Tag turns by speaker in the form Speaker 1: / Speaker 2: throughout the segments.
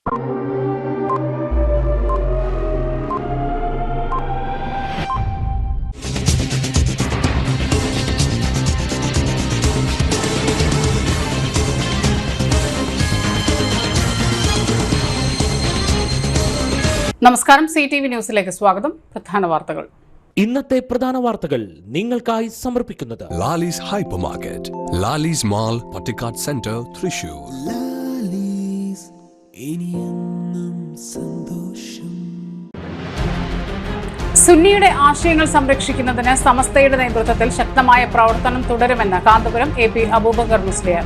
Speaker 1: നമസ്കാരം, CTV ന്യൂസിലേക്ക് സ്വാഗതം. പ്രധാന വാർത്തകൾ.
Speaker 2: ഇന്നത്തെ പ്രധാന വാർത്തകൾ നിങ്ങൾക്കായി സമർപ്പിക്കുന്നത്
Speaker 3: Lalees hypermarket, Lalees mall, Pattikkad centre, Thrissur.
Speaker 1: സുന്നിയുടെ ആശയങ്ങൾ സംരക്ഷിക്കുന്നതിന് സമസ്തയുടെ നേതൃത്വത്തിൽ ശക്തമായ പ്രവർത്തനം തുടരുമെന്ന് കാന്തപുരം AP അബൂബക്കർ മുസ്ലിയാർ.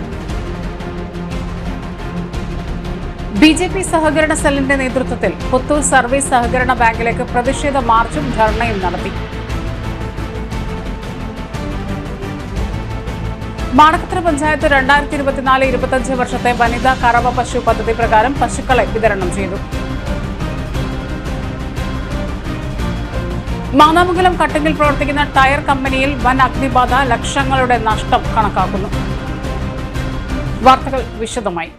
Speaker 1: BJP സഹകരണ സെല്ലിന്റെ നേതൃത്വത്തിൽ പുത്തൂർ സർവീസ് സഹകരണ ബാങ്കിലേക്ക് പ്രതിഷേധ മാർച്ചും ധർണയും നടത്തി. മാടക്കത്ര പഞ്ചായത്ത് 2024-25 വർഷത്തെ വനിതാ കറവ പശു പദ്ധതി പ്രകാരം പശുക്കളെ വിതരണം ചെയ്തു. മാന്നാമംഗലം കട്ടിങ്ങിൽ പ്രവർത്തിക്കുന്ന ടയർ കമ്പനിയിൽ വൻ അഗ്നിബാധ, ലക്ഷങ്ങളുടെ നഷ്ടം കണക്കാക്കുന്നു. വാർത്തകൾ വിശദമായി.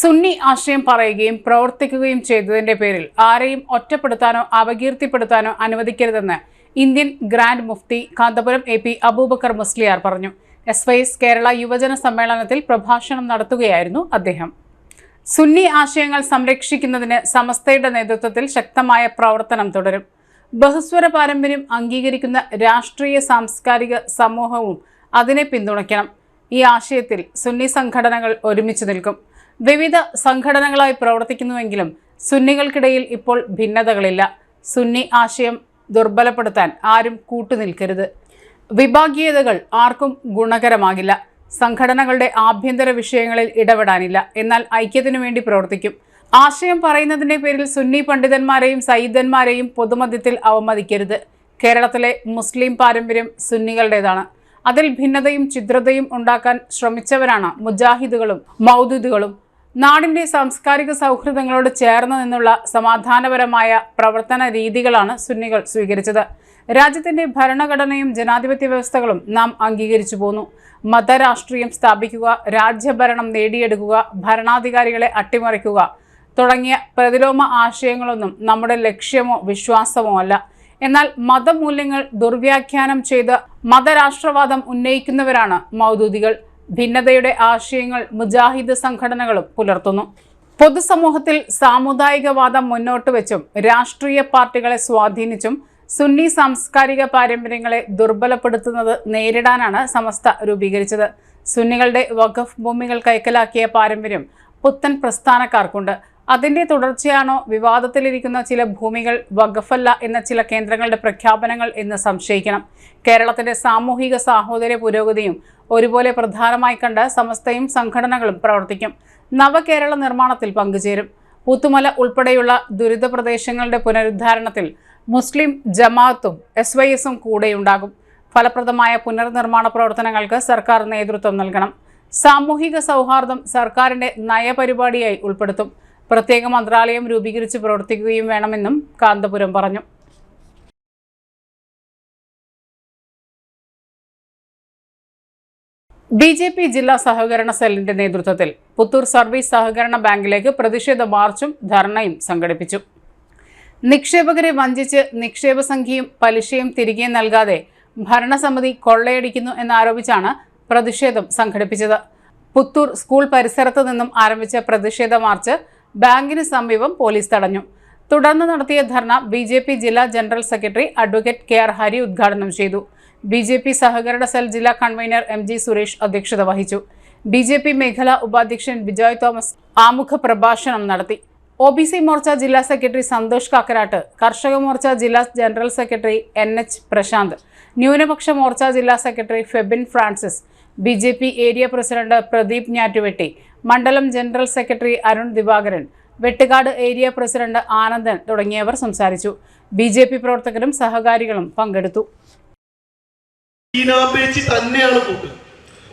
Speaker 1: സുന്നി ആശയം പറയുകയും പ്രവർത്തിക്കുകയും ചെയ്തതിന്റെ പേരിൽ ആരെയും ഒറ്റപ്പെടുത്താനോ അപകീർത്തിപ്പെടുത്താനോ അനുവദിക്കരുതെന്ന് ഇന്ത്യൻ ഗ്രാൻഡ് മുഫ്തി കാന്തപുരം AP അബൂബക്കർ മുസ്ലിയാർ പറഞ്ഞു. SYS കേരള യുവജന സമ്മേളനത്തിൽ പ്രഭാഷണം നടത്തുകയായിരുന്നു അദ്ദേഹം. സുന്നി ആശയങ്ങൾ സംരക്ഷിക്കുന്നതിന് സമസ്തയുടെ നേതൃത്വത്തിൽ ശക്തമായ പ്രവർത്തനം തുടരും. ബഹുസ്വര പാരമ്പര്യം അംഗീകരിക്കുന്ന രാഷ്ട്രീയ സാംസ്കാരിക സമൂഹവും അതിനെ പിന്തുണയ്ക്കണം. ഈ ആശയത്തിൽ സുന്നി സംഘടനകൾ ഒരുമിച്ച് നിൽക്കും. വിവിധ സംഘടനകളായി പ്രവർത്തിക്കുന്നുവെങ്കിലും സുന്നികൾക്കിടയിൽ ഇപ്പോൾ ഭിന്നതകളില്ല. സുന്നി ആശയം ദുർബലപ്പെടുത്താൻ ആരും കൂട്ടുനിൽക്കരുത്. വിഭാഗീയതകൾ ആർക്കും ഗുണകരമാകില്ല. സംഘടനകളുടെ ആഭ്യന്തര വിഷയങ്ങളിൽ ഇടപെടാനില്ല. എന്നാൽ ഐക്യത്തിനു വേണ്ടി പ്രവർത്തിക്കും. ആശയം പറയുന്നതിന്റെ പേരിൽ സുന്നി പണ്ഡിതന്മാരെയും സയ്യിദന്മാരെയും പൊതുമധ്യത്തിൽ അവമതിക്കരുത്. കേരളത്തിലെ മുസ്ലിം പാരമ്പര്യം സുന്നികളുടേതാണ്. അതിൽ ഭിന്നതയും ഛിദ്രതയും ഉണ്ടാക്കാൻ ശ്രമിച്ചവരാണ് മുജാഹിദുകളും മൗദൂദുകളും. നാടിന്റെ സാംസ്കാരിക സൗഹൃദങ്ങളോട് ചേർന്ന് നിന്നുള്ള സമാധാനപരമായ പ്രവർത്തന രീതികളാണ് സുന്നികൾ സ്വീകരിച്ചത്. രാജ്യത്തിന്റെ ഭരണഘടനയും ജനാധിപത്യ വ്യവസ്ഥകളും നാം അംഗീകരിച്ചു പോന്നു. മതരാഷ്ട്രീയം സ്ഥാപിക്കുക, രാജ്യഭരണം നേടിയെടുക്കുക, ഭരണാധികാരികളെ അട്ടിമറിക്കുക തുടങ്ങിയ പ്രതിലോമ ആശയങ്ങളൊന്നും നമ്മുടെ ലക്ഷ്യമോ വിശ്വാസമോ അല്ല. എന്നാൽ മതമൂല്യങ്ങൾ ദുർവ്യാഖ്യാനം ചെയ്ത് മതരാഷ്ട്രവാദം ഉന്നയിക്കുന്നവരാണ് മൗദൂദികൾ. ഭിന്നതയുടെ ആശയങ്ങൾ മുജാഹിദ് സംഘടനകളും പുലർത്തുന്നു. പൊതുസമൂഹത്തിൽ സാമുദായികവാദം മുന്നോട്ട് വെച്ചും രാഷ്ട്രീയ പാർട്ടികളെ സ്വാധീനിച്ചും സുന്നി സാംസ്കാരിക പാരമ്പര്യങ്ങളെ ദുർബലപ്പെടുത്തുന്നത് നേരിടാനാണ് സമസ്ത രൂപീകരിച്ചത്. സുന്നികളുടെ വഖഫ് ഭൂമികൾ കൈക്കലാക്കിയ പാരമ്പര്യം പുത്തൻ പ്രസ്ഥാനക്കാർക്കുണ്ട്. അതിന്റെ തുടർച്ചയാണോ വിവാദത്തിലിരിക്കുന്ന ചില ഭൂമികൾ വഖഫല്ല എന്ന ചില കേന്ദ്രങ്ങളുടെ പ്രഖ്യാപനങ്ങൾ എന്ന് സംശയിക്കണം. കേരളത്തിന്റെ സാമൂഹിക സാഹോദര്യ പുരോഗതിയും ഒരുപോലെ പ്രധാനമായി കണ്ട് സമസ്തയും സംഘടനകളും പ്രവർത്തിക്കും. നവകേരള നിർമ്മാണത്തിൽ പങ്കുചേരും. പൂത്തുമല ഉൾപ്പെടെയുള്ള ദുരിത പ്രദേശങ്ങളുടെ പുനരുദ്ധാരണത്തിൽ മുസ്ലിം ജമാഅത്തും SYSഉം കൂടെയുണ്ടാകും. ഫലപ്രദമായ പുനർനിർമ്മാണ പ്രവർത്തനങ്ങൾക്ക് സർക്കാർ നേതൃത്വം നൽകണം. സാമൂഹിക സൗഹാർദ്ദം സർക്കാരിന്റെ നയപരിപാടിയായി ഉൾപ്പെടുത്തും. പ്രത്യേക മന്ത്രാലയം രൂപീകരിച്ച് പ്രവർത്തിക്കുകയും വേണമെന്നും കാന്തപുരം പറഞ്ഞു. BJP ജില്ലാ സഹകരണ സെല്ലിന്റെ നേതൃത്വത്തിൽ പുത്തൂർ സർവീസ് സഹകരണ ബാങ്കിലേക്ക് പ്രതിഷേധ മാർച്ചും ധർണയും സംഘടിപ്പിച്ചു. നിക്ഷേപകരെ വഞ്ചിച്ച് നിക്ഷേപ സംഖ്യയും പലിശയും തിരികെ നൽകാതെ ഭരണസമിതി കൊള്ളയടിക്കുന്നു എന്നാരോപിച്ചാണ് പ്രതിഷേധം സംഘടിപ്പിച്ചത്. പുത്തൂർ സ്കൂൾ പരിസരത്ത് നിന്നും ആരംഭിച്ച പ്രതിഷേധ മാർച്ച് ബാങ്കിന് സമീപം പോലീസ് തടഞ്ഞു. തുടർന്ന് നടത്തിയ ധർണ BJP ജില്ലാ general secretary advocate KR Hari ഉദ്ഘാടനം ചെയ്തു. BJP സഹകരണ സെൽ ജില്ലാ കൺവീനർ MG സുരേഷ് അധ്യക്ഷത വഹിച്ചു. BJP മേഖലാ ഉപാധ്യക്ഷൻ ബിജോയ് തോമസ് ആമുഖ പ്രഭാഷണം നടത്തി. OBC മോർച്ച ജില്ലാ സെക്രട്ടറി സന്തോഷ് കാക്കരാട്ട്, കർഷക മോർച്ച ജില്ലാ ജനറൽ സെക്രട്ടറി NH പ്രശാന്ത്, ന്യൂനപക്ഷ മോർച്ച ജില്ലാ secretary Febin Francis, BJP area president Pradeep Njattuvetti, മണ്ഡലം general secretary Arun Divakaran, Vettukad area president Anandan തുടങ്ങിയവർ സംസാരിച്ചു. BJP പ്രവർത്തകരും സഹകാരികളും പങ്കെടുത്തു.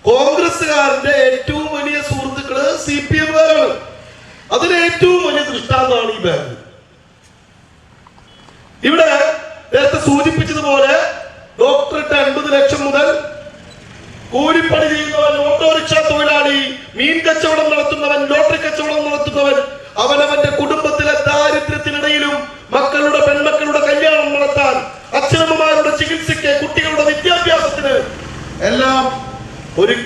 Speaker 4: കോൺഗ്രസുകാരന്റെ ഏറ്റവും വലിയ സുഹൃത്തുക്കള് CPM-കാരാണ്. അതിന് ഏറ്റവും വലിയ ദൃഷ്ടാന്തമാണ് ഈ ബാങ്ക്. ഇവിടെ നേരത്തെ സൂചിപ്പിച്ചതുപോലെ ഡോക്ടറിട്ട് 50 ലക്ഷം മുതൽ കൂലിപ്പണി ചെയ്യുന്നവൻ, ഓട്ടോറിക്ഷ തൊഴിലാളി, മീൻ കച്ചവടം നടത്തുന്നവൻ, ലോട്ടറി കച്ചവടം നടത്തുന്നവൻ അവനവന്റെ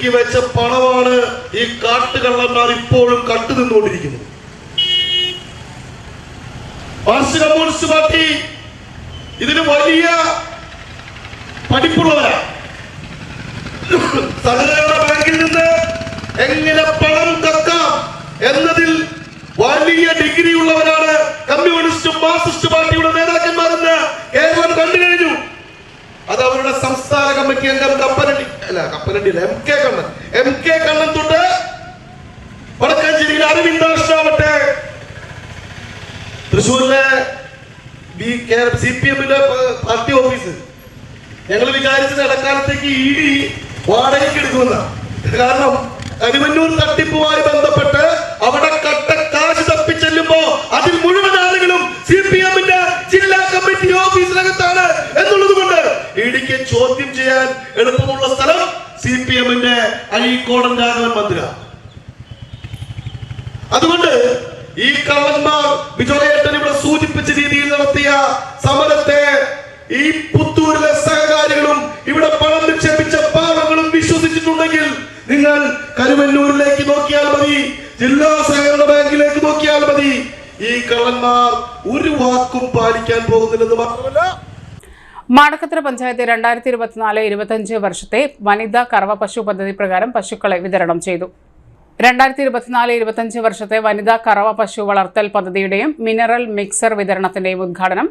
Speaker 4: ഒഴുക്കി വെച്ച പണമാണ് ഈ കാട്ടുകള്ളന്മാർ ഇപ്പോഴും കണ്ടു നിന്നുകൊണ്ടിരിക്കുന്നത്. മാർക്സിസ്റ്റ് കമ്മ്യൂണിസ്റ്റ് പാർട്ടി ഇതിന് വലിയ പഠിപ്പുള്ളവരാ. സഹകരണ ബാങ്കിൽ നിന്ന് എങ്ങനെ പണം കക്കാം എന്നതിൽ വലിയ ഡിഗ്രി ഉള്ളവരാണ് കമ്മ്യൂണിസ്റ്റ് മാർക്സിസ്റ്റ് പാർട്ടിയുടെ നേതാക്കന്മാരെന്ന് കേരളം കണ്ടു കഴിഞ്ഞു. അത് അവരുടെ സംസ്ഥാന കമ്മിറ്റി അംഗം എം കെ കണ്ണൻ തൊട്ട് വടക്കാഞ്ചേരിയിലെ അരവിന്ദാവട്ടെ, തൃശ്ശൂരിലെ CPM പാർട്ടി ഓഫീസ് ഞങ്ങൾ വിചാരിച്ചത് ഇടക്കാലത്തേക്ക് ED വാടകയ്ക്ക് എടുക്കുമെന്നാണ്. കാരണം കരുവന്നൂർ തട്ടിപ്പുമായി ബന്ധപ്പെട്ട് അവിടെ കട്ട കാശ് തപ്പിച്ചെല്ലുമ്പോ അതിൽ മുഴുവൻ ആളുകളും CPM ജില്ലാ കമ്മിറ്റി ഓഫീസിനകത്താണ് എന്നുള്ളത് കൊണ്ട് EDക്ക് ചോദ്യം ചെയ്യാൻ എളുപ്പമുള്ള സ്ഥലം CPM അഴീക്കോടൻ രാഘവൻ മന്ദിര. അതുകൊണ്ട് ഈ കള്ളന്മാർ വിജയേട്ടൻ ഇവിടെ സൂചിപ്പിച്ച രീതിയിൽ നടത്തിയ സമരത്തെ ഈ പുത്തൂരിലെ സഹകാരികളും ഇവിടെ പണം നിക്ഷേപിച്ച പാവങ്ങളും വിശ്വസിച്ചിട്ടുണ്ടെങ്കിൽ നിങ്ങൾ കരുവന്നൂരിലേക്ക് നോക്കിയാൽ മതി, ജില്ലാ സഹകരണ ബാങ്കിലേക്ക് നോക്കിയാൽ മതി. ഈ കള്ളന്മാർ ഒരു വാക്കും പാലിക്കാൻ പോകുന്നില്ലെന്ന് മാത്രമല്ല,
Speaker 1: മാടക്കത്തറ പഞ്ചായത്ത് 2024-25 വർഷത്തെ വനിതാ കറവ പശു പദ്ധതി പ്രകാരം പശുക്കളെ വിതരണം ചെയ്തു. 2024-25 വർഷത്തെ വനിതാ കറവ പശു വളർത്തൽ പദ്ധതിയുടെയും മിനറൽ മിക്സർ വിതരണത്തിന്റെയും ഉദ്ഘാടനം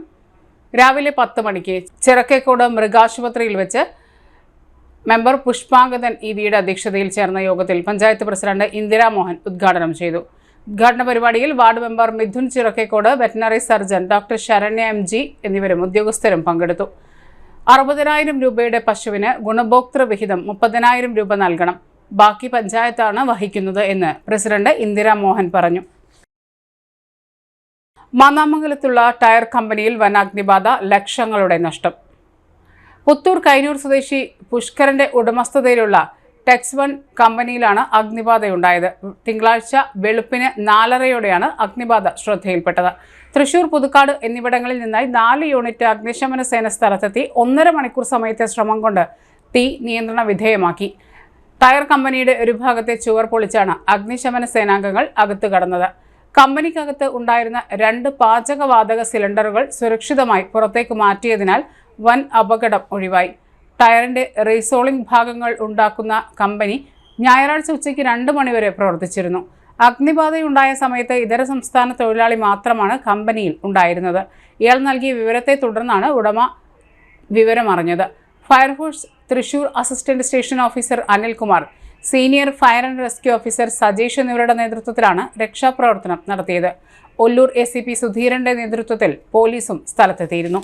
Speaker 1: രാവിലെ 10 മണിക്ക് ചിറക്കേക്കോട് മൃഗാശുപത്രിയിൽ വെച്ച് മെമ്പർ പുഷ്പാങ്കദൻ EVയുടെ അധ്യക്ഷതയിൽ ചേർന്ന യോഗത്തിൽ പഞ്ചായത്ത് പ്രസിഡന്റ് ഇന്ദിരാ മോഹൻ ഉദ്ഘാടനം ചെയ്തു. ഉദ്ഘാടന പരിപാടിയിൽ ward member Mithun Chirakkekode, veterinary surgeon doctor Saranya MG എന്നിവരും ഉദ്യോഗസ്ഥരും പങ്കെടുത്തു. 60,000 രൂപയുടെ പശുവിന് ഗുണഭോക്തൃ വിഹിതം 30,000 രൂപ നൽകണം. ബാക്കി പഞ്ചായത്താണ് വഹിക്കുന്നത് എന്ന് പ്രസിഡന്റ് ഇന്ദിരാ മോഹൻ പറഞ്ഞു. മാന്നാമംഗലത്തുള്ള ടയർ കമ്പനിയിൽ വനാഗ്നിബാധ, ലക്ഷങ്ങളുടെ നഷ്ടം. പുത്തൂർ കൈനൂർ സ്വദേശി പുഷ്കരന്റെ ഉടമസ്ഥതയിലുള്ള ടെക്സ്1 കമ്പനിയിലാണ് അഗ്നിബാധയുണ്ടായത്. തിങ്കളാഴ്ച വെളുപ്പിന് 4:30യോടെയാണ് അഗ്നിബാധ ശ്രദ്ധയിൽപ്പെട്ടത്. തൃശൂർ, പുതുക്കാട് എന്നിവിടങ്ങളിൽ നിന്നായി 4 യൂണിറ്റ് അഗ്നിശമന സേന സ്ഥലത്തെത്തി 1.5 മണിക്കൂർ സമയത്തെ ശ്രമം കൊണ്ട് തീ നിയന്ത്രണ വിധേയമാക്കി. ടയർ കമ്പനിയുടെ ഒരു ഭാഗത്തെ ചുവർ പൊളിച്ചാണ് അഗ്നിശമന സേനാംഗങ്ങൾ അകത്ത് കടന്നത്. കമ്പനിക്കകത്ത് ഉണ്ടായിരുന്ന 2 പാചകവാതക സിലിണ്ടറുകൾ സുരക്ഷിതമായി പുറത്തേക്ക് മാറ്റിയതിനാൽ വൻ അപകടം ഒഴിവായി. ടയറിന്റെ റീസോളിംഗ് ഭാഗങ്ങൾ ഉണ്ടാക്കുന്ന കമ്പനി ഞായറാഴ്ച ഉച്ചയ്ക്ക് 2 മണിവരെ പ്രവർത്തിച്ചിരുന്നു. അഗ്നിബാധയുണ്ടായ സമയത്ത് ഇതര സംസ്ഥാന തൊഴിലാളി മാത്രമാണ് കമ്പനിയിൽ ഉണ്ടായിരുന്നത്. ഇയാൾ നൽകിയ വിവരത്തെ തുടർന്നാണ് ഉടമ വിവരമറിഞ്ഞത്. Fire force Thrissur assistant station officer Anilkumar, senior fire and rescue officer Sajeesh എന്നിവരുടെ നേതൃത്വത്തിലാണ് രക്ഷാപ്രവർത്തനം നടത്തിയത്. ഒല്ലൂർ ACP സുധീരന്റെ നേതൃത്വത്തിൽ പോലീസും സ്ഥലത്തെത്തിയിരുന്നു.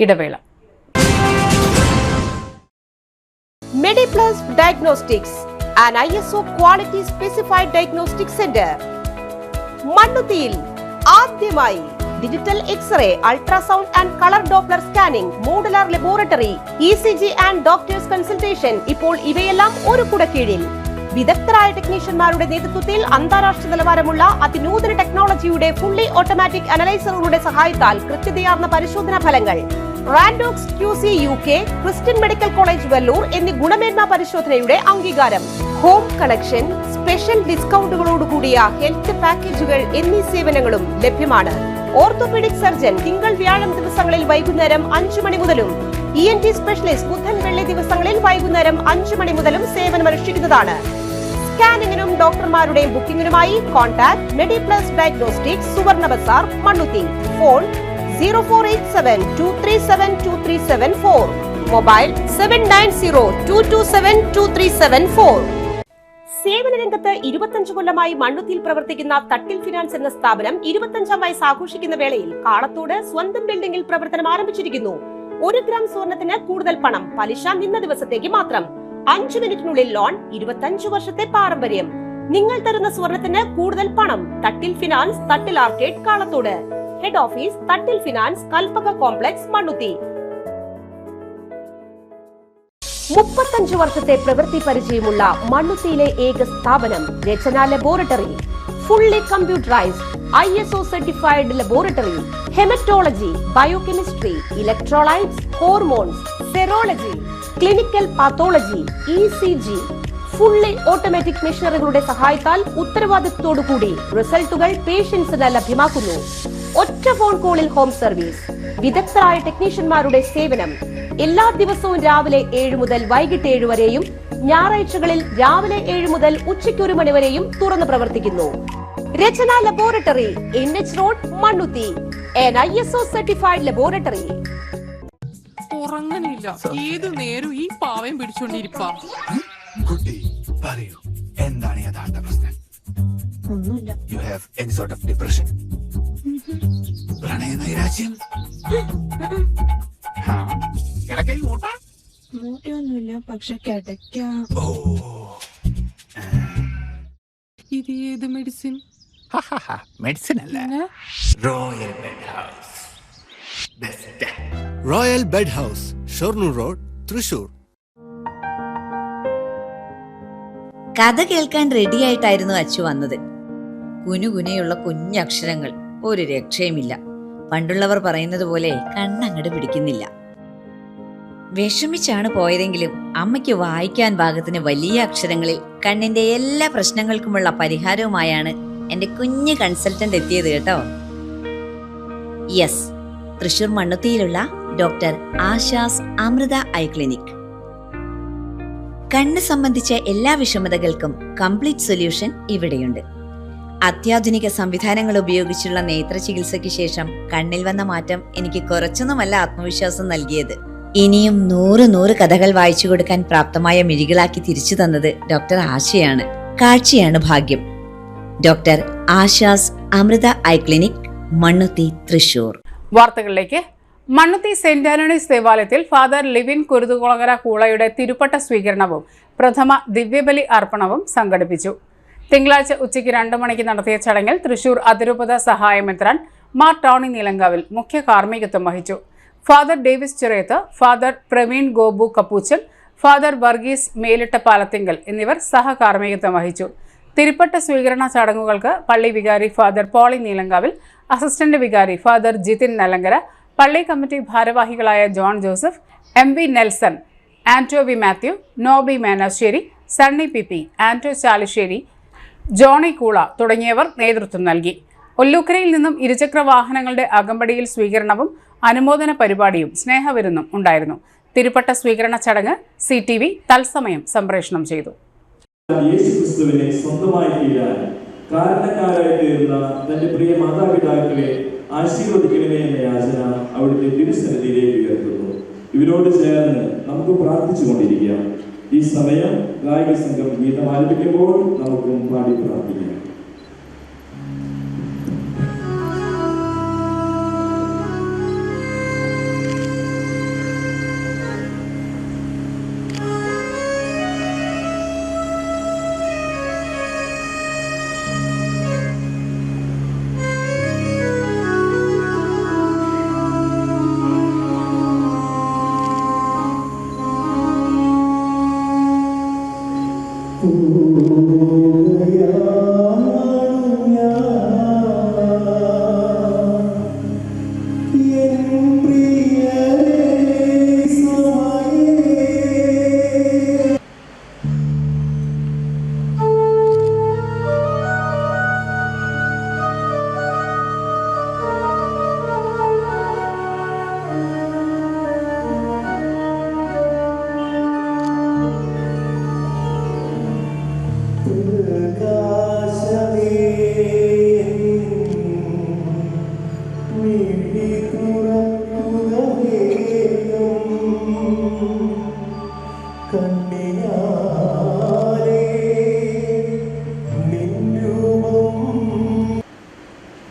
Speaker 1: ഇടവേള.
Speaker 5: MediPlus Diagnostics, an ISO quality specified diagnostic center. മണ്ണുത്തിയിൽ ആദ്യമായി digital x-ray, ultrasound and colour Doppler scanning, modular laboratory, ECG and doctors consultation. ഇപ്പോൾ ഇവയെല്ലാം ഒരു കുടക്കീഴിൽ. വിദഗ്ധരായ ടെക്നീഷ്യന്മാരുടെ നേതൃത്വത്തിൽ അന്താരാഷ്ട്ര നിലവാരമുള്ള അതിനൂതന ടെക്നോളജിയുടെ ഫുള്ളി ഓട്ടോമാറ്റിക് അനലൈസറുകളുടെ സഹായത്താൽ കൃത്യതയാർന്ന പരിശോധനാ ഫലങ്ങൾ. റാൻഡോക്സ് QC UK, Christian medical college Vellore എന്നീ ഗുണമേന്മ പരിശോധനയുടെ അംഗീകാരം. ഹോം കണക്ഷൻ, സ്പെഷ്യൽ ഡിസ്കൗണ്ടുകളോടുകൂടിയ ഹെൽത്ത് പാക്കേജുകൾ എന്നീ സേവനങ്ങളും ലഭ്യമാണ്. ഓർത്തോപീഡിക് സർജൻ തിങ്കൾ, വ്യാഴം ദിവസങ്ങളിൽ വൈകുന്നേരം 5 മണി മുതലും ENT സ്പെഷ്യലിസ്റ്റ് ബുധൻ, വെള്ളി ദിവസങ്ങളിൽ വൈകുന്നേരം 5 മണി മുതലും സേവനമനുഷ്ഠിക്കുന്നതാണ്. സ്കാനിങ്ങിനും ഡോക്ടർമാരുടെയും ബുക്കിംഗിനുമായി കോൺടാക്ട് MediPlus Diagnostics, സുവർണ ബസാർ, മണ്ണുത്തി. Phone 0487-237-2374, mobile 790227-2374. സേവന രംഗത്ത് 25 കൊല്ലമായി മണ്ണുത്തിയിൽ പ്രവർത്തിക്കുന്ന തട്ടിൽ ഫിനാൻസ് എന്ന സ്ഥാപനം 25ാം വയസ്സ് ആഘോഷിക്കുന്ന വേളയിൽ കാളത്തോട് സ്വന്തം ബിൽഡിംഗിൽ പ്രവർത്തനം ആരംഭിച്ചിരിക്കുന്നു. 1 ഗ്രാം സ്വർണത്തിന് കൂടുതൽ പണം, പലിശ നിന്ന ദിവസത്തേക്ക് മാത്രം. 5 മിനിറ്റിനുള്ളിൽ ലോൺ, 25 വർഷത്തെ പാരമ്പര്യം. നിങ്ങൾ തരുന്ന സ്വർണത്തിന് കൂടുതൽ പണം. Thattil finance, Thattil arcade, Kalathode. Head office Thattil finance, Kalpaka complex, Mannuthy. 35 വർഷത്തെ പ്രവൃത്തി പരിചയമുള്ള മണ്ണുത്തിയിലെ ഏക സ്ഥാപനം Rachana laboratory. Fully computerised ISO certified laboratory. Haematology, biochemistry, electrolytes, hormones, serology, clinical pathology, ECG. Fully automatic മെഷീനറികളുടെ സഹായത്താൽ ഉത്തരവാദിത്വത്തോടുകൂടി റിസൾട്ടുകൾ പേഷ്യൻസിന് ലഭ്യമാക്കുന്നു. ഒറ്റ ഫോൺ കോളിൽ ഹോം സർവീസ്. വിദഗ്ധരായ ടെക്നീഷ്യന്മാരുടെ സേവനം. എല്ലാ ദിവസവും രാവിലെ 7 മുതൽ വൈകിട്ട് 7 വരെയും ഞായറാഴ്ചകളിൽ രാവിലെ 7 മുതൽ ഉച്ചയ്ക്ക് 1 മണി വരെയും തുറന്നു പ്രവർത്തിക്കുന്നു. Rachana laboratory, NH road, Mannuthy. ISO certified laboratory.
Speaker 6: ഉറങ്ങണില്ല, ഏതു നേരം ഈ പാവയും പിടിച്ചോണ്ടിരിപ്പാ.
Speaker 7: കുട്ടി പറയൂ, എന്താണ് യഥാർത്ഥ പ്രശ്നം?
Speaker 8: ഒന്നുമില്ല.
Speaker 7: You have any sort of depression? പ്രണയ നൈരാശ്യം?
Speaker 8: മൂട്ടിയൊന്നുമില്ല, പക്ഷെ കിടക്ക.
Speaker 7: ഓ,
Speaker 6: ഇത് ഏത് മെഡിസിൻ?
Speaker 7: മെഡിസിൻ അല്ല, royal bed house. Best royal bed house, Shoranur road, Thrissur.
Speaker 9: കഥ കേൾക്കാൻ റെഡിയായിട്ടായിരുന്നു അച്ചു വന്നത്. കുനുകുനയുള്ള കുഞ്ഞക്ഷരങ്ങൾ, ഒരു രക്ഷയുമില്ല. പണ്ടുള്ളവർ പറയുന്നത് പോലെ കണ്ണങ്ങട് പിടിക്കുന്നില്ല. വിഷമിച്ചാണ് പോയതെങ്കിലും അമ്മയ്ക്ക് വായിക്കാൻ പാകത്തിന് വലിയ അക്ഷരങ്ങളിൽ കണ്ണിന്റെ എല്ലാ പ്രശ്നങ്ങൾക്കുമുള്ള പരിഹാരവുമായാണ് എന്റെ കുഞ്ഞ് കൺസൾട്ടന്റ് എത്തിയത് കേട്ടോ. യെസ്, തൃശൂർ മണ്ണുത്തിയിലുള്ള doctor Asha's Amrita eye clinic. കണ്ണ് സംബന്ധിച്ച എല്ലാ വിഷമതകൾക്കും കംപ്ലീറ്റ് സൊല്യൂഷൻ ഇവിടെയുണ്ട്. അത്യാധുനിക സംവിധാനങ്ങൾ ഉപയോഗിച്ചുള്ള നേത്ര ചികിത്സയ്ക്ക് ശേഷം കണ്ണിൽ വന്ന മാറ്റം എനിക്ക് കുറച്ചൊന്നുമല്ല ആത്മവിശ്വാസം നൽകിയത്. ഇനിയും 100 കഥകൾ വായിച്ചു കൊടുക്കാൻ പ്രാപ്തമായ മിഴികളാക്കി തിരിച്ചു തന്നത് ഡോക്ടർ ആശയാണ്. കാഴ്ചയാണ് ഭാഗ്യം. Doctor Asha's Amrita eye clinic, Mannuthy, Thrissur.
Speaker 1: വാർത്തകളിലേക്ക്. മണ്ണുത്തി സെന്റ് ആന്റണീസ് ദേവാലയത്തിൽ ഫാദർ ലിവിൻ കുരുതുകുളങ്ങര കൂളയുടെ തിരുപ്പട്ട സ്വീകരണവും പ്രഥമ ദിവ്യബലി അർപ്പണവും സംഘടിപ്പിച്ചു. തിങ്കളാഴ്ച ഉച്ചയ്ക്ക് 2 മണിക്ക് നടത്തിയ ചടങ്ങിൽ തൃശൂർ അതിരൂപത സഹായമെത്രാൻ മാർ ടോണി നീലങ്കാവിൽ മുഖ്യ കാർമ്മികത്വം വഹിച്ചു. Father Davis Chirayath, father Praveen Gopu Capuchin, father Varghese Melitta Palathinkal എന്നിവർ സഹകാർമ്മികത്വം വഹിച്ചു. തിരുപ്പട്ട സ്വീകരണ ചടങ്ങുകൾക്ക് പള്ളി വികാരി ഫാദർ പോളി നീലങ്കാവിൽ, അസിസ്റ്റന്റ് വികാരി ഫാദർ ജിതിൻ നലങ്കര, പള്ളി കമ്മിറ്റി ഭാരവാഹികളായ John Joseph, MV Nelson, Anto V Mathew, Noby Menassery, Sunny PP, Anto Chalissery, Johnny Koola തുടങ്ങിയവർ നേതൃത്വം നൽകി. ഒല്ലൂക്കരയിൽ നിന്നും ഇരുചക്ര വാഹനങ്ങളുടെ അകമ്പടിയിൽ സ്വീകരണവും അനുമോദന പരിപാടിയും സ്നേഹവിരുന്നും ഉണ്ടായിരുന്നു. തിരുപ്പട്ട സ്വീകരണ ചടങ്ങ് CTV തത്സമയം സംപ്രേഷണം ചെയ്തു.
Speaker 10: യേശുക്രിസ്തുവിനെ സ്വന്തമായി തീരാൻ കാരണക്കാരായി തീർന്ന തന്റെ പ്രിയ മാതാപിതാക്കളെ ആശീർവദിക്കണമേ എന്ന യാചന അവിടുത്തെ തിരുസന്നിധിയിലേക്ക് ഉയർത്തുന്നു. ഇവരോട് ചേർന്ന് നമുക്ക് പ്രാർത്ഥിച്ചുകൊണ്ടിരിക്കാം. ഈ സമയം ഗായക സംഘം ഗീതം ആലപിക്കുമ്പോൾ നമുക്കും പാടി പ്രാർത്ഥിക്കാം.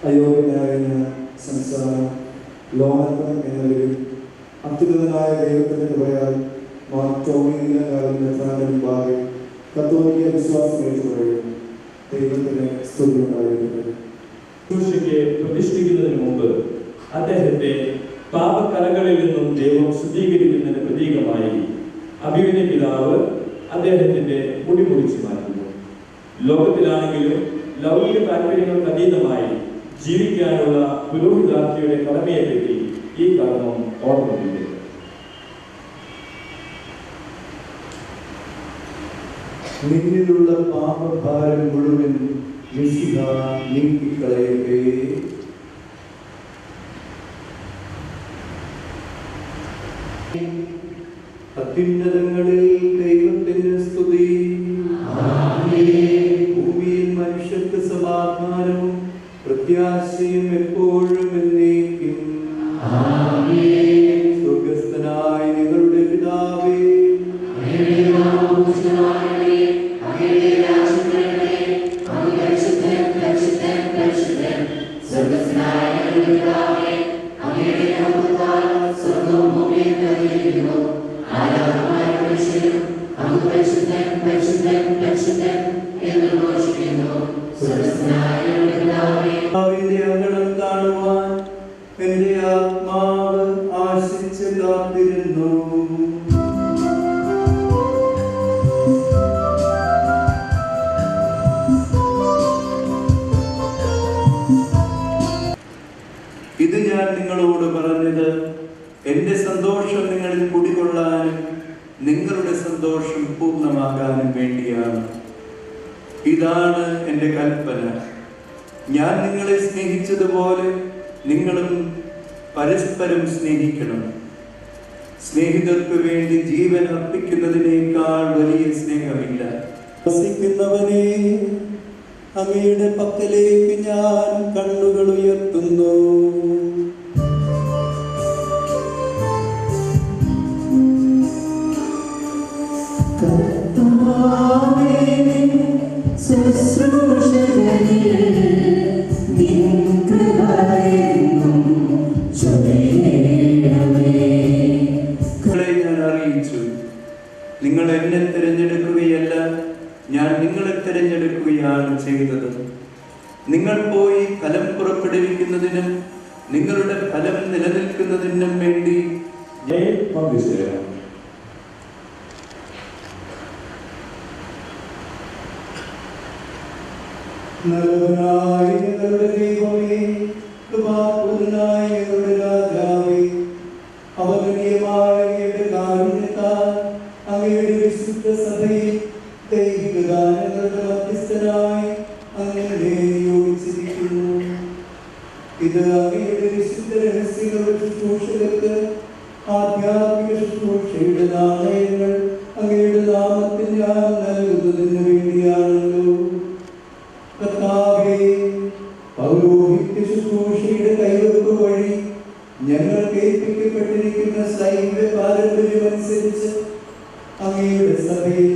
Speaker 11: അയോഗ്യനായ സംസാരം ലോകത്ത് എന്നവരിൽ അത്യുന്നതനായ ദൈവത്തിന്റെ കൃപയാൽ മുമ്പാകെ കത്തോലിക്ക വിശ്വാസം ഏറ്റുപറയും. ദൈവത്തിന് സ്തുതി ഉണ്ടായിരിക്കുന്നത്.
Speaker 10: ശുശ്രൂഷയ്ക്ക് പ്രതിഷ്ഠിക്കുന്നതിന് മുമ്പ് അദ്ദേഹത്തെ പാപക്കറകളിൽ നിന്നും ദൈവം ശുദ്ധീകരിക്കുന്നതിന് പ്രതീകമായി അബീവിന്റെ പിതാവ് അദ്ദേഹത്തിന്റെ മുടി മുറിച്ചു മാറ്റുന്നു. ലോകത്തിലാണെങ്കിലും ലൗകിക താല്പര്യങ്ങൾക്ക് അതീതമായി ജീവിക്കാനുള്ള പുരോഹിതാർത്ഥിയുടെ കടമയെപ്പറ്റി ഈ കർമ്മം ഓർമ്മിപ്പിക്കുന്നു.
Speaker 11: നിന്നിലുള്ള പാപഭാരം മുഴുവൻ മിശിഹ നീക്കിക്കളയട്ടെ. അത്യുന്നതങ്ങളിൽ ദൈവത്തിന് സ്തുതി. ഭൂമിയിൽ മനുഷ്യർക്ക് സമാധാനവും പ്രത്യാശയും എപ്പോഴും എന്നേക്കും. സ്വർഗസ്ഥനായ നിങ്ങളുടെ പിതാവേ, അങ്കണം കാണുവാൻ എന്റെ ആത്മാവ് ആശിച്ച് കാത്തിരുന്നു. ഇത് ഞാൻ നിങ്ങളോട് പറഞ്ഞത് എന്റെ സന്തോഷം നിങ്ങളിൽ കുടികൊള്ളാനും നിങ്ങളുടെ സന്തോഷം പൂർണ്ണമാകാനും വേണ്ടിയാണ്. ഇതാണ് എന്റെ കൽപ്പന. ഞാൻ നിങ്ങളെ സ്നേഹിച്ചതുപോലെ നിങ്ങളും പരസ്പരം സ്നേഹിക്കണം. സ്നേഹിതർക്ക് വേണ്ടി ജീവൻ അർപ്പിക്കുന്നതിനേക്കാൾ വലിയ സ്നേഹമില്ല. വസിക്കുന്നവനെ, അങ്ങയുടെ പക്കലേക്ക് ഞാൻ കണ്ണുകൾ ഉയർത്തുന്നു. ഞാൻ അറിയിച്ചു, നിങ്ങൾ എന്നെ തിരഞ്ഞെടുക്കുകയല്ല, ഞാൻ നിങ്ങളെ തിരഞ്ഞെടുക്കുകയാണ് ചെയ്തത്. നിങ്ങൾ പോയി ഫലം പുറപ്പെടുവിക്കുന്നതിനും നിങ്ങളുടെ ഫലം നിലനിൽക്കുന്നതിനും വേണ്ടി നല്ലവനായ ഞങ്ങളുടെ ദൈവമേ, കൃപാപൂർണ്ണനായ ഞങ്ങളുടെ രാജാവേ, അവഗണ്യമായ അങ്ങയുടെ കാരുണ്യത്താൽ അങ്ങയുടെ വിശുദ്ധ സഭയിൽ ദൈവിക ഗാനങ്ങളുടെ മധ്യസ്ഥനായി അങ്ങനെ നിയോഗിച്ചിരിക്കുന്നു. ഇത് അങ്ങയുടെ വിശുദ്ധ രഹസ്യങ്ങളുടെ ശുശ്രൂഷകർക്ക് ആധ്യാത്മിക ശുശ്രൂഷയുടെ നാണയങ്ങൾ അങ്ങയുടെ നാമത്തിൽ ഞാൻ നൽകുന്നതിന് വേണ്ടിയാണല്ലോ. കർത്താവേ, പൗരോഹിത്യ ശുശ്രൂഷയുടെ കൈവെപ്പ് വഴി ഞങ്ങൾക്ക് ഏൽപ്പിക്കപ്പെട്ടിരിക്കുന്ന സൈന്യ പാരമ്പര്യമനുസരിച്ച് അങ്ങയുടെ സഭയിൽ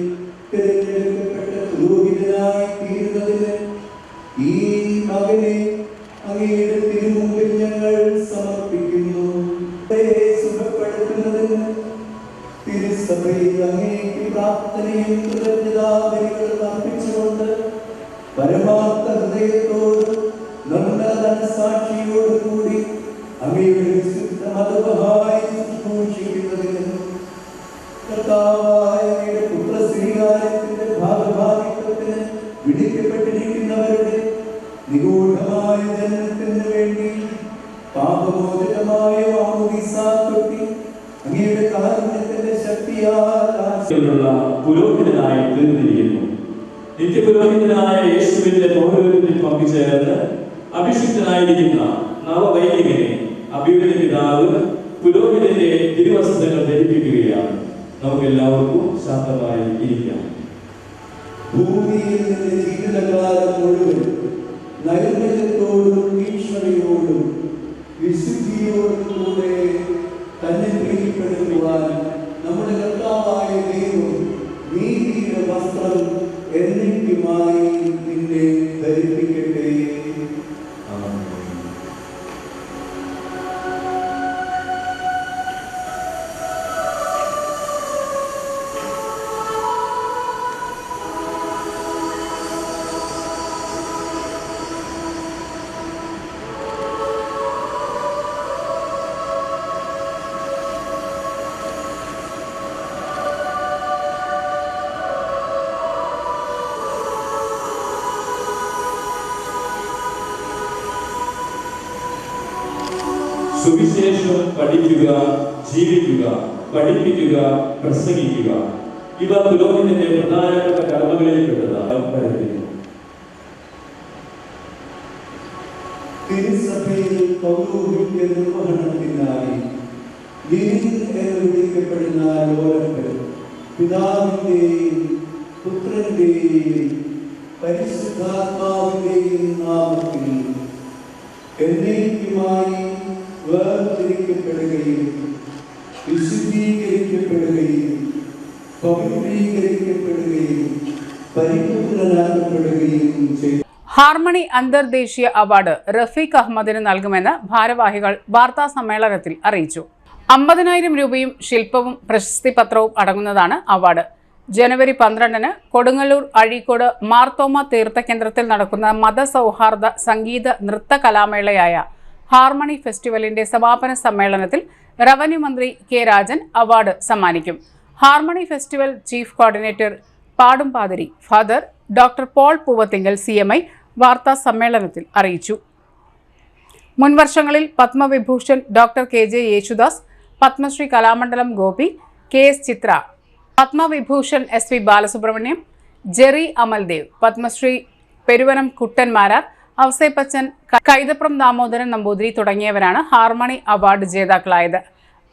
Speaker 11: തിരഞ്ഞെടുക്കപ്പെട്ട പുരോഹിതനായി തീരുന്നതിന് ഈ മകനെ അങ്ങയുടെ തിരുമുമ്പിൽ ഞങ്ങൾ സമർപ്പിക്കുന്നു. സുഖപ്പെടുത്തുന്നതിന് തിരുസഭയിൽ അങ്ങേക്ക് പ്രാർത്ഥനയും കൃതജ്ഞതാബലികളും അർപ്പിച്ചുകൊണ്ട് പരമാർത്ഥ ഹൃദയത്തോട് നിർമ്മല സാക്ഷിയോടുകൂടി അങ്ങയുടെ വിശുദ്ധ മതപരമായി ശുശ്രൂഷിക്കുന്നതിന് കർത്താവായ അങ്ങയുടെ പുത്രസ്വീകാരത്തിന്റെ ഭാഗഭാഗിത്വത്തിന് വിധിക്കപ്പെട്ടിരിക്കുന്നവരുടെ നിഗൂഢമായ ജന്മത്തിന് വേണ്ടി പാപമോചനമായ മാമോദീസാക്കി അങ്ങയുടെ കാരുണ്യത്തിന്റെ ശക്തിയാൽ
Speaker 10: പുരോഹിതനായി തീർന്നിരിക്കുന്നു. നിത്യപുരോഹിതനായ യേശുവിന്റെ പൗരോഹിത്യത്തിൽ പങ്കുചേർന്ന് അഭിഷിക്തനായിരിക്കുന്ന നവവൈദികനെ അബീവിന്റെ പിതാവ് പുരോഹിതന്റെ തിരുവസ്ത്രങ്ങൾ ധരിപ്പിക്കുകയാണ്. നമുക്ക് എല്ലാവർക്കും ശാന്തമായി ഇരിക്കാം.
Speaker 11: ഭൂമിയിൽ നിന്ന് ജീവിതകാലം മുഴുവൻ നൈർമല്യത്തോടും ഈശ്വരയോടും വിശുദ്ധിയോടും കൂടെ തന്നെ പ്രീതിപ്പെടുത്തുവാൻ നമ്മുടെ കർത്താവായ ദൈവം നീതിയുടെ വസ്ത്രം എന്നേക്കുമായി നിന്നെ ധരിപ്പിക്കട്ടെ.
Speaker 10: സുവിശേഷം പഠിക്കുക, ജീവിക്കുക, പഠിപ്പിക്കുക, പ്രസംഗിക്കുക. ഇവ പുരോഹിതന്റെ പ്രധാനപ്പെട്ട കർമ്മങ്ങളിൽപ്പെട്ടതാണ്.
Speaker 11: തിരുസഭയിൽ പൗരോഹിത്യ നിർവഹണത്തിനായി എന്ന് വിളിക്കപ്പെടുന്ന ലോകങ്ങൾ പിതാവിന്റെയും പുത്രന്റെയും പരിശുദ്ധാത്മാവിന്റെയും നാമത്തിൽ എന്നേക്കുമായി വേർതിരിക്കപ്പെടുകയും വിശുദ്ധീകരിക്കപ്പെടുകയും പവിത്രീകരിക്കപ്പെടുകയും പരിപൂർണനാക്കപ്പെടുകയും ചെയ്തു.
Speaker 1: ഹാർമണി അന്തർദേശീയ അവാർഡ് റഫീഖ് അഹമ്മദിന് നൽകുമെന്ന് ഭാരവാഹികൾ വാർത്താ സമ്മേളനത്തിൽ അറിയിച്ചു. 50,000 രൂപയും ശില്പവും പ്രശസ്തി പത്രവും അടങ്ങുന്നതാണ് അവാർഡ്. ജനുവരി 12-ന് കൊടുങ്ങല്ലൂർ അഴീക്കോട് മാർത്തോമ തീർത്ഥകേന്ദ്രത്തിൽ നടക്കുന്ന മതസൗഹാർദ്ദ സംഗീത നൃത്ത കലാമേളയായ ഹാർമണി ഫെസ്റ്റിവലിന്റെ സമാപന സമ്മേളനത്തിൽ റവന്യൂ മന്ത്രി കെ രാജൻ അവാർഡ് സമ്മാനിക്കും. Harmony festival chief coordinator Padumpathiri father doctor Paul Poovathinkal CMI വാർത്താ സമ്മേളനത്തിൽ അറിയിച്ചു. മുൻ വർഷങ്ങളിൽ Padma Vibhushan doctor KJ Yesudas, Padma Shri Kalamandalam Gopi, KS Chithra, Padma Vibhushan SV Balasubrahmanyam, Jerry Amaldev, Padma Shri Peruvanam Kuttan Marar, Ouseppachan, Kaithapram Damodaran Namboothiri തുടങ്ങിയവരാണ് ഹാർമണി അവാർഡ് ജേതാക്കളായത്.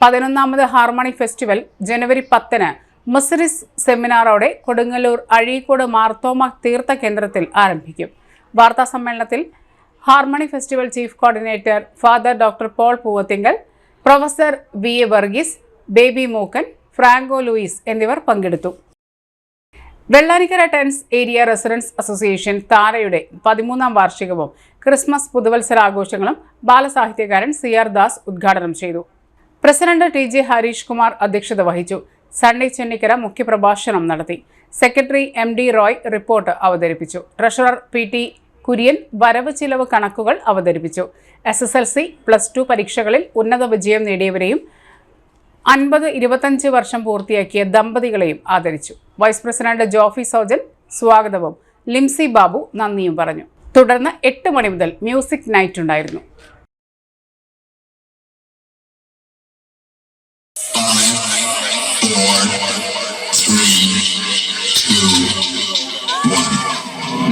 Speaker 1: 11ാമത് ഹാർമണി ഫെസ്റ്റിവൽ ജനുവരി 10-ന് മുസരിസ് സെമിനാറോടെ കൊടുങ്ങല്ലൂർ അഴീക്കോട് മാർത്തോമ തീർത്ഥകേന്ദ്രത്തിൽ ആരംഭിക്കും. വാർത്താ സമ്മേളനത്തിൽ harmony festival chief coordinator father doctor Paul Poovathinkal, professor VA Varghese, Baby Mookkan, Franco Louis എന്നിവർ പങ്കെടുത്തു. Vellanikkara tens area residence association താരയുടെ 13ാം വാർഷികവും ക്രിസ്മസ് പുതുവത്സരാഘോഷങ്ങളും ബാലസാഹിത്യകാരൻ CR ദാസ് ഉദ്ഘാടനം ചെയ്തു. പ്രസിഡന്റ് TJ ഹരീഷ് കുമാർ അധ്യക്ഷത വഹിച്ചു. സണ്ണി ചെന്നിക്കര മുഖ്യപ്രഭാഷണം നടത്തി. സെക്രട്ടറി MD റോയ് റിപ്പോർട്ട് അവതരിപ്പിച്ചു. ട്രഷറർ PT കുര്യൻ വരവ് ചിലവ് കണക്കുകൾ അവതരിപ്പിച്ചു. SSLC, +2 പരീക്ഷകളിൽ ഉന്നത വിജയം നേടിയവരെയും 50-25 വർഷം പൂർത്തിയാക്കിയ ദമ്പതികളെയും ആദരിച്ചു. വൈസ് പ്രസിഡന്റ് ജോഫി സോജൻ സ്വാഗതവും ലിംസി ബാബു നന്ദിയും പറഞ്ഞു. തുടർന്ന് 8 മണി മുതൽ മ്യൂസിക് നൈറ്റ് ഉണ്ടായിരുന്നു.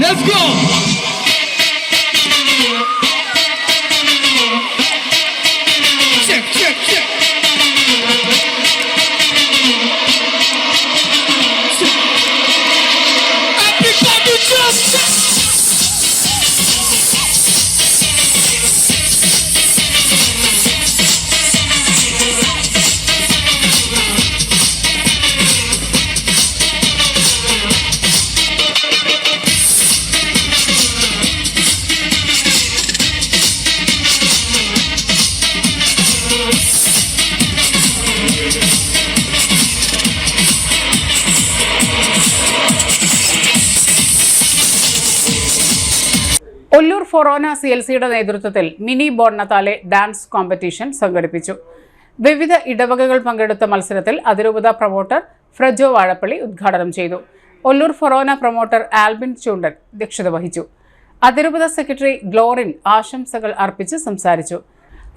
Speaker 7: Let's go! Check, check, check. Everybody just
Speaker 1: Ollur ഫൊറോന CLCയുടെ നേതൃത്വത്തിൽ മിനി ബോർണത്താലെ ഡാൻസ് കോമ്പറ്റീഷൻ സംഘടിപ്പിച്ചു. വിവിധ ഇടവകകൾ പങ്കെടുത്ത മത്സരത്തിൽ അതിരൂപത പ്രൊമോട്ടർ ഫ്രജോ വാഴപ്പള്ളി ഉദ്ഘാടനം ചെയ്തു. ഒല്ലൂർ ഫൊറോന പ്രൊമോട്ടർ ആൽബിൻ ചൂണ്ടൻ അധ്യക്ഷത വഹിച്ചു. അതിരൂപത സെക്രട്ടറി ഗ്ലോറിൻ ആശംസകൾ അർപ്പിച്ച് സംസാരിച്ചു.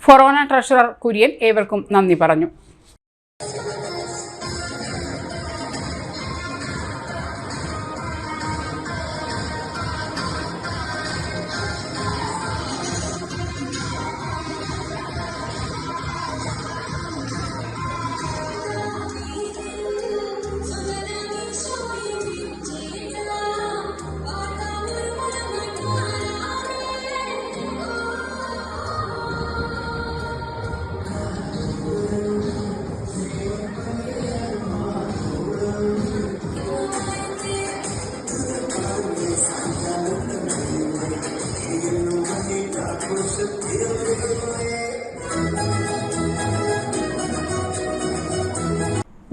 Speaker 1: ഫൊറോന ട്രഷറർ കുര്യൻ ഏവർക്കും നന്ദി പറഞ്ഞു.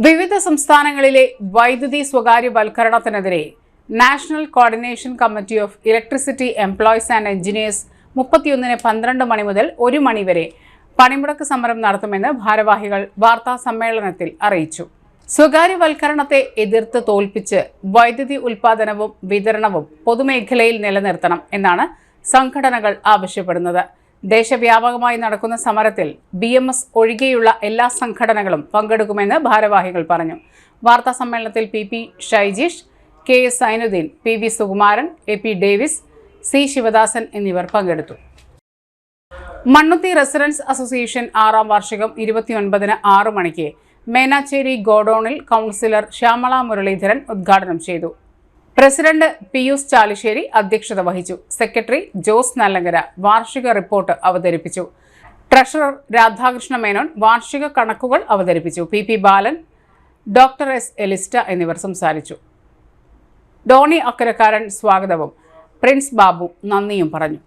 Speaker 1: വിവിധ സംസ്ഥാനങ്ങളിലെ വൈദ്യുതി സ്വകാര്യവൽക്കരണത്തിനെതിരെ national coordination committee of electricity employees and engineers 31-ന് 12 മണി മുതൽ 1 മണി വരെ പണിമുടക്ക് സമരം നടത്തുമെന്ന് ഭാരവാഹികൾ വാർത്താ സമ്മേളനത്തിൽ അറിയിച്ചു. സ്വകാര്യവൽക്കരണത്തെ എതിർത്ത് തോൽപ്പിച്ച് വൈദ്യുതി ഉൽപ്പാദനവും വിതരണവും പൊതുമേഖലയിൽ നിലനിർത്തണം എന്നാണ് സംഘടനകൾ ആവശ്യപ്പെടുന്നത്. ദേശവ്യാപകമായി നടക്കുന്ന സമരത്തിൽ BMS ഒഴികെയുള്ള എല്ലാ സംഘടനകളും പങ്കെടുക്കുമെന്ന് ഭാരവാഹികൾ പറഞ്ഞു. വാർത്താ സമ്മേളനത്തിൽ PP Shaijeesh, KS Sainudheen, PV Sukumaran, AP Davis, C Sivadasan എന്നിവർ പങ്കെടുത്തു. മണ്ണുത്തി റെസിഡൻസ് അസോസിയേഷൻ 6ാം വാർഷികം 29-ന് 6 മണിക്ക് മേനാച്ചേരി ഗോഡൌണിൽ കൗൺസിലർ ശ്യാമള മുരളീധരൻ ഉദ്ഘാടനം ചെയ്തു. പ്രസിഡന്റ് പിയൂസ് ചാലിശ്ശേരി അധ്യക്ഷത വഹിച്ചു. സെക്രട്ടറി ജോസ് നല്ലങ്കര വാർഷിക റിപ്പോർട്ട് അവതരിപ്പിച്ചു. ട്രഷറർ രാധാകൃഷ്ണ മേനോൻ വാർഷിക കണക്കുകൾ അവതരിപ്പിച്ചു. PP ബാലൻ, Dr. S. എലിസ്റ്റ എന്നിവർ സംസാരിച്ചു. ഡോണി അക്കരക്കാരൻ സ്വാഗതവും പ്രിൻസ് ബാബു നന്ദിയും പറഞ്ഞു.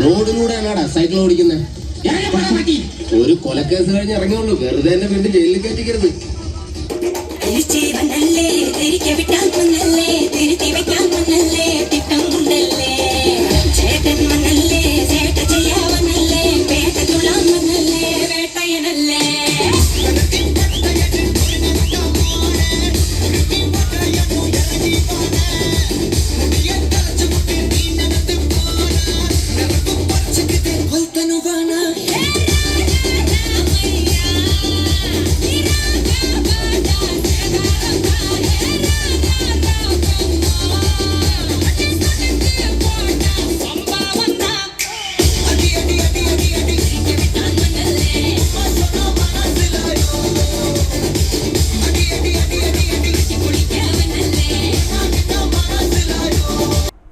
Speaker 12: റോഡിലൂടെയാണാടാ സൈക്കിൾ ഓടിക്കുന്നത്. ഒരു കൊലക്കേസ് കഴിഞ്ഞ് ഇറങ്ങിയുള്ളൂ, വെറുതെ എന്നെ വീണ്ടും ജയിലിൽ കയറ്റിക്കരുത്.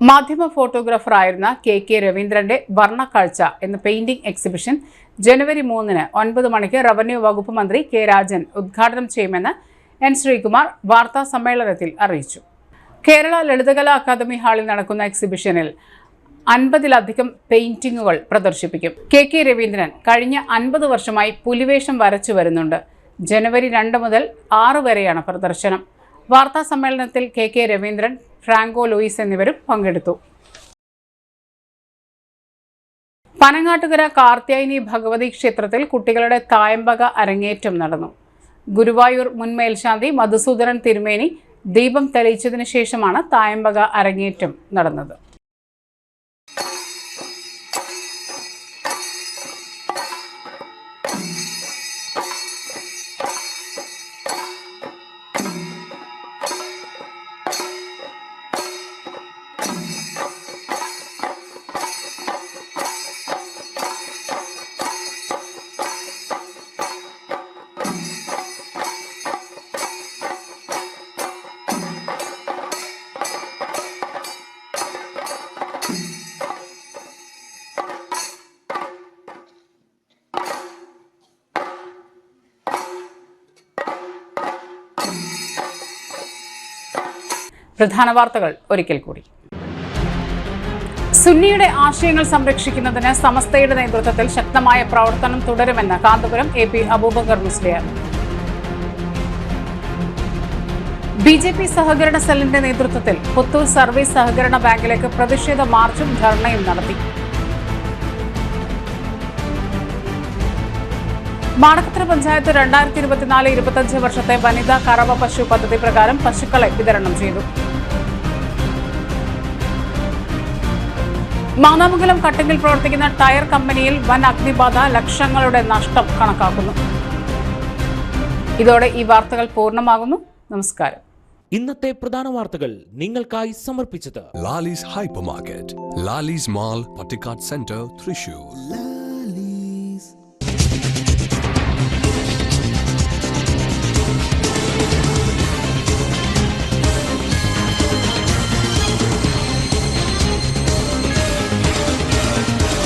Speaker 1: മാധ്യമ ഫോട്ടോഗ്രാഫറായിരുന്ന KK രവീന്ദ്രന്റെ വർണ്ണക്കാഴ്ച എന്ന പെയിന്റിംഗ് എക്സിബിഷൻ ജനുവരി 3-ന് 9 മണിക്ക് റവന്യൂ വകുപ്പ് മന്ത്രി K രാജൻ ഉദ്ഘാടനം ചെയ്യുമെന്ന് N ശ്രീകുമാർ വാർത്താ സമ്മേളനത്തിൽ അറിയിച്ചു. കേരള ലളിതകലാ അക്കാദമി ഹാളിൽ നടക്കുന്ന എക്സിബിഷനിൽ 50-ലധികം പെയിന്റിങ്ങുകൾ പ്രദർശിപ്പിക്കും. KK രവീന്ദ്രൻ കഴിഞ്ഞ 50 വർഷമായി പുലിവേഷം വരച്ചു വരുന്നുണ്ട്. ജനുവരി 2 മുതൽ 6 വരെയാണ് പ്രദർശനം. വാർത്താ സമ്മേളനത്തിൽ KK രവീന്ദ്രൻ, ഫ്രാങ്കോ ലൂയിസ് എന്നിവരും പങ്കെടുത്തു. പനങ്ങാട്ടുകര കാർത്യായനി ഭഗവതി ക്ഷേത്രത്തിൽ കുട്ടികളുടെ തായമ്പക അരങ്ങേറ്റം നടന്നു. ഗുരുവായൂർ മുൻ മേൽശാന്തി മധുസൂദനൻ തിരുമേനി ദീപം തെളിയിച്ചതിനു ശേഷമാണ് തായമ്പക അരങ്ങേറ്റം നടന്നത്. പ്രധാന വാർത്തകൾ ഒരിക്കൽ കൂടി. സുന്നിയുടെ ആശയങ്ങൾ സംരക്ഷിക്കുന്നതിന് സമസ്തയുടെ നേതൃത്വത്തിൽ ശക്തമായ പ്രവർത്തനം തുടരുമെന്ന് കാന്തപുരം AP അബൂബക്കർ മുസ്ലിയാർ. BJP സഹകരണ സെല്ലിന്റെ നേതൃത്വത്തിൽ പുത്തൂർ സർവീസ് സഹകരണ ബാങ്കിലേക്ക് പ്രതിഷേധ മാർച്ചും ധർണയും നടത്തി. മാടക്കത്തറ പഞ്ചായത്ത് 2024-25 വർഷത്തെ വനിതാ കറവ പശു പദ്ധതി പ്രകാരം പശുക്കളെ വിതരണം ചെയ്തു. മാന്നാമംഗലം കട്ടിങ്ങിൽ പ്രവർത്തിക്കുന്ന ടയർ കമ്പനിയിൽ വൻ അഗ്നിബാധ, ലക്ഷങ്ങളുടെ നഷ്ടം കണക്കാക്കുന്നു. ഇതോടെ ഈ വാർത്തകൾ പൂർണ്ണമാകുന്നു. നമസ്കാരം.
Speaker 2: ഇന്നത്തെ പ്രധാന വാർത്തകൾ നിങ്ങൾക്കായി സമർപ്പിച്ചത്
Speaker 3: Lali's Hypermarket, Lali's Mall, Patikat Center, Thrissur.